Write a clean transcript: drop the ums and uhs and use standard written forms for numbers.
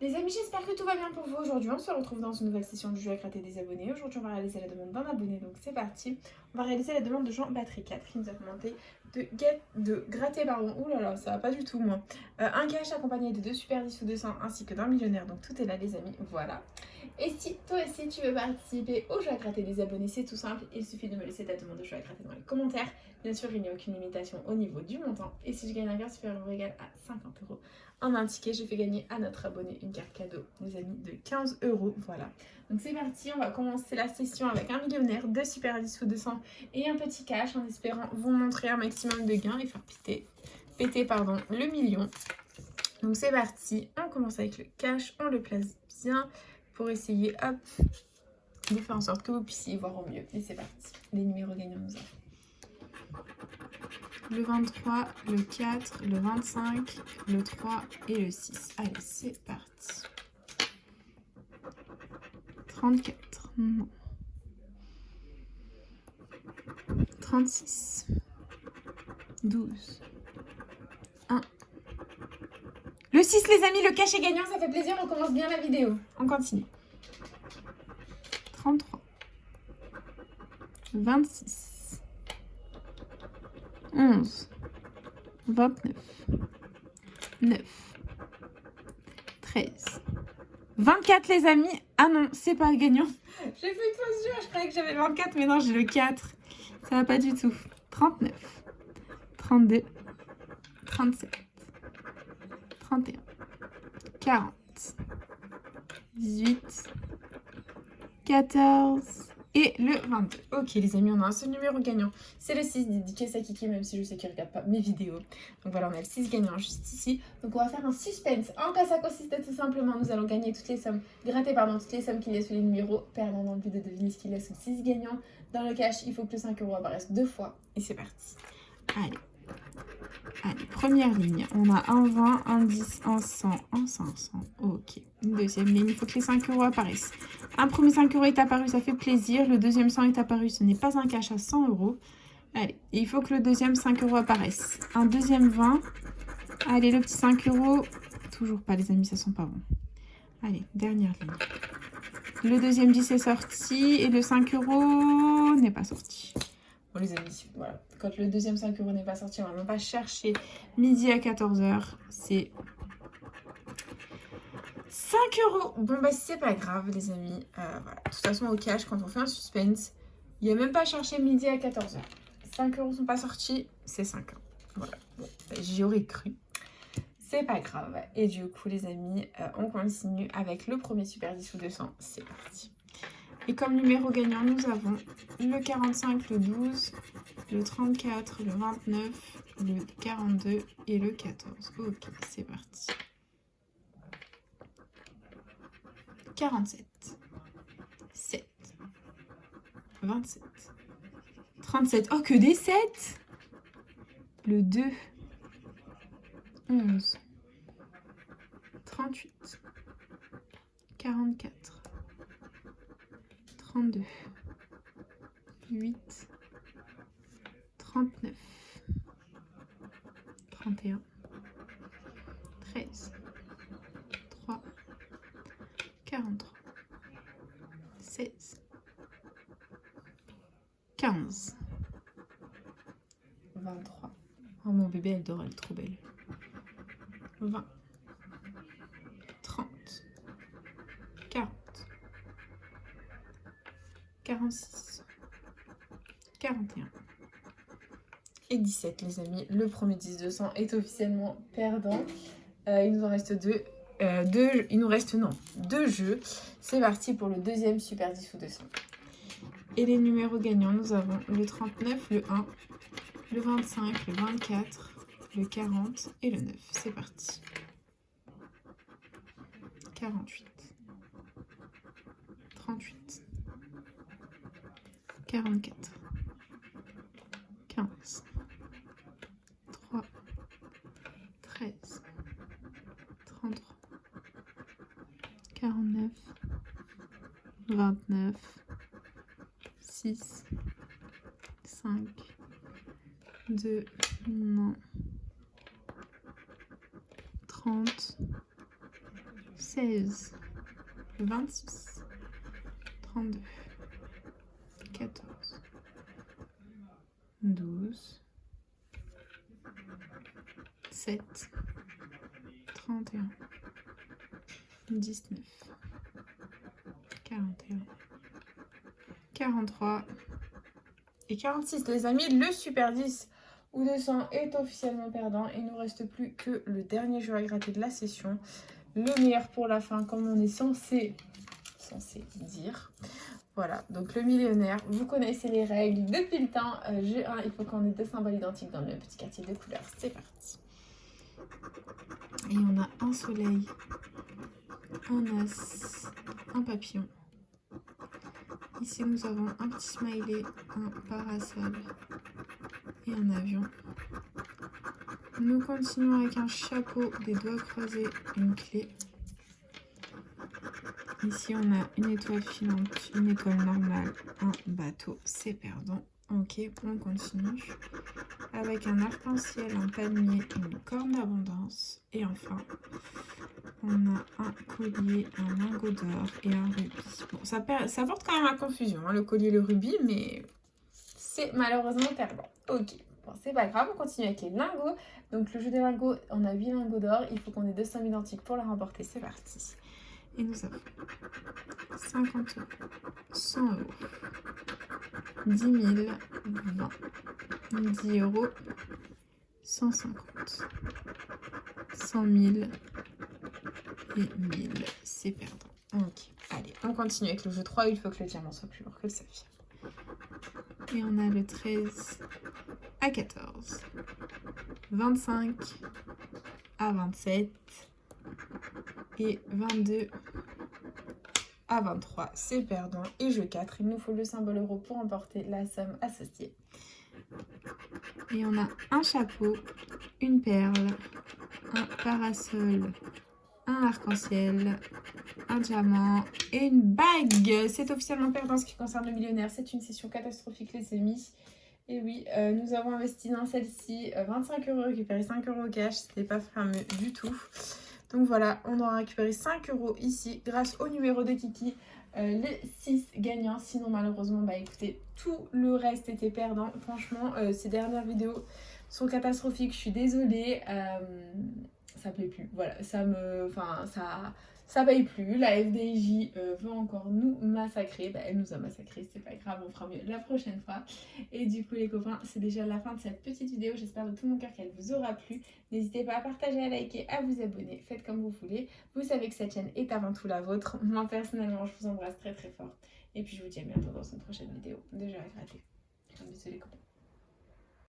Les amis, j'espère que tout va bien pour vous aujourd'hui. On se retrouve dans une nouvelle session du jeu à gratter des abonnés. Aujourd'hui, on va réaliser la demande d'un abonné, donc c'est parti. On va réaliser la demande de Jean Battery 4 qui nous a demandé de gratter, ouh là là, ça va pas du tout moi. Un cash accompagné de 2 super 10 ou 200 ainsi que d'un millionnaire, donc tout est là les amis, voilà. Et si toi aussi tu veux participer au jeu à gratter des abonnés, c'est tout simple, il suffit de me laisser ta demande de jeu à gratter dans les commentaires. Bien sûr, il n'y a aucune limitation au niveau du montant. Et si je gagne un gain supérieur ou égal à 50 € en un ticket, je fais gagner à notre abonné une carte cadeau, les amis, de 15 €. Voilà. Donc c'est parti, on va commencer la session avec un millionnaire, 2 super 10 ou 200 et un petit cash en espérant vous montrer un maximum de gains et faire péter le million. Donc c'est parti, on commence avec le cash, on le place bien pour essayer, hop, de faire en sorte que vous puissiez voir au mieux. Et c'est parti, les numéros gagnants nous avons le 23, le 4, le 25, le 3 et le 6. Allez, c'est parti. 34, non. 36, 12, 1. Le 6 les amis, le cash est gagnant, ça fait plaisir, on commence bien la vidéo. On continue. 33, 26, 11, 29, 9, 13, 24 les amis. Ah non, c'est pas gagnant. J'ai fait une fausse joie, je croyais que j'avais 24, mais non, j'ai le 4. Ça va pas du tout. 39, 32, 37, 31, 40, 18, 14 et le 22. Ok les amis, on a un seul numéro gagnant. C'est le 6 dédicace à Kiki, même si je sais qu'il ne regarde pas mes vidéos. Donc voilà, on a le 6 gagnant juste ici. Donc on va faire un suspense. En cas ça consiste tout simplement, nous allons gagner toutes les sommes, gratter toutes les sommes qu'il y a sous les numéros, perdant dans le but de deviner ce qu'il y a sous le 6 gagnant. Dans le cash, il faut que le 5 € apparaisse 2 fois. Et c'est parti. Allez, première ligne. On a un 20, un 10, un 100, un 500. Ok. Une deuxième ligne, il faut que les 5 € apparaissent. Un premier 5 € est apparu, ça fait plaisir. Le deuxième 100 est apparu, ce n'est pas un cash à 100 €. Allez, il faut que le deuxième 5 € apparaisse. Un deuxième 20. Allez, le petit 5 €. Toujours pas, les amis, ça sent pas bon. Allez, dernière ligne. Le deuxième 10 est sorti et le 5 € n'est pas sorti. Bon les amis, voilà. Quand le deuxième 5 € n'est pas sorti, on va même pas chercher. Midi à 14 h, c'est 5 €. Bon bah c'est pas grave les amis. Voilà. De toute façon au cash, quand on fait un suspense, il n'y a même pas à chercher midi à 14 h. 5 € sont pas sortis, c'est 5 €. Voilà. Bon, j'y aurais cru. C'est pas grave. Et du coup les amis, on continue avec le premier super 10 ou 200. C'est parti. Et comme numéro gagnant, nous avons le 45, le 12, le 34, le 29, le 42 et le 14. Ok, c'est parti. 47, 7, 27, 37. Oh, que des 7! Le 2, 11, 38, 44, 32, 8, 39, 31, 13, 3, 43, 16, 15, 23. Oh mon bébé, elle dort, elle est trop belle. 20, 30, 40, 46, 41 et 17 les amis. Le premier 10-200 est officiellement perdant. Il nous en reste deux jeux. C'est parti pour le deuxième super 10 ou 200. Et les numéros gagnants, nous avons le 39, le 1, le 25, le 24, le 40 et le 9. C'est parti. 48, 38, 44, 15, 3, 13, 33, 49, 29, 6, 5, 2, non, 30, 16, 26, 32, 14, 12, 7, 31, 19, 41, 43 et 46. Les amis, le super 10 ou 200 est officiellement perdant. Il ne nous reste plus que le dernier jeu à gratter de la session. Le meilleur pour la fin, comme on est censé dire. Voilà, donc le millionnaire, vous connaissez les règles depuis le temps. Jeu 1, il faut qu'on ait 2 symboles identiques dans le même petit quartier de couleurs. C'est parti. Et on a un soleil, un as, un papillon. Ici, nous avons un petit smiley, un parasol et un avion. Nous continuons avec un chapeau, des doigts croisés, une clé. Ici, on a une étoile filante, une étoile normale, un bateau, c'est perdant. Ok, on continue avec un arc-en-ciel, un palmier, une corne d'abondance. Et enfin, on a un collier, un lingot d'or et un rubis. Bon, ça porte quand même à confusion, hein, le collier et le rubis, mais c'est malheureusement perdant. Ok, bon, c'est pas grave, on continue avec les lingots. Donc le jeu des lingots, on a 8 lingots d'or. Il faut qu'on ait 2 sommes identiques pour la remporter. C'est parti. Et nous avons 50 euros, 100 euros, 10 000, 20, 10 euros, 150, 100 000 et 1000. C'est perdant. Ok, allez, on continue avec le jeu 3. Il faut que le diamant soit plus lourd que le saphir. Et on a le 13 à 14, 25 à 27 et 22 à 23. C'est perdant. Et jeu 4, il nous faut le symbole euro pour emporter la somme associée. Et on a un chapeau, une perle, un parasol, un arc-en-ciel, un diamant et une bague. C'est officiellement perdant en ce qui concerne le millionnaire. C'est une session catastrophique, les amis. Et oui, nous avons investi dans celle-ci 25 euros, récupéré 5 euros cash. C'était pas fameux du tout. Donc voilà, on aura récupéré 5 euros ici grâce au numéro de Kiki. Les 6 gagnants. Sinon, malheureusement, bah écoutez, tout le reste était perdant. Franchement, ces dernières vidéos sont catastrophiques. Je suis désolée. Ça plaît plus. Voilà, ça paye plus. La FDJ veut encore nous massacrer. Bah, elle nous a massacré, c'est pas grave, on fera mieux la prochaine fois. Et du coup, les copains, c'est déjà la fin de cette petite vidéo. J'espère de tout mon cœur qu'elle vous aura plu. N'hésitez pas à partager, à liker, à vous abonner. Faites comme vous voulez. Vous savez que cette chaîne est avant tout la vôtre. Moi, personnellement, je vous embrasse très très fort. Et puis, je vous dis à bientôt dans une prochaine vidéo de jeux à gratter. Bisous les copains.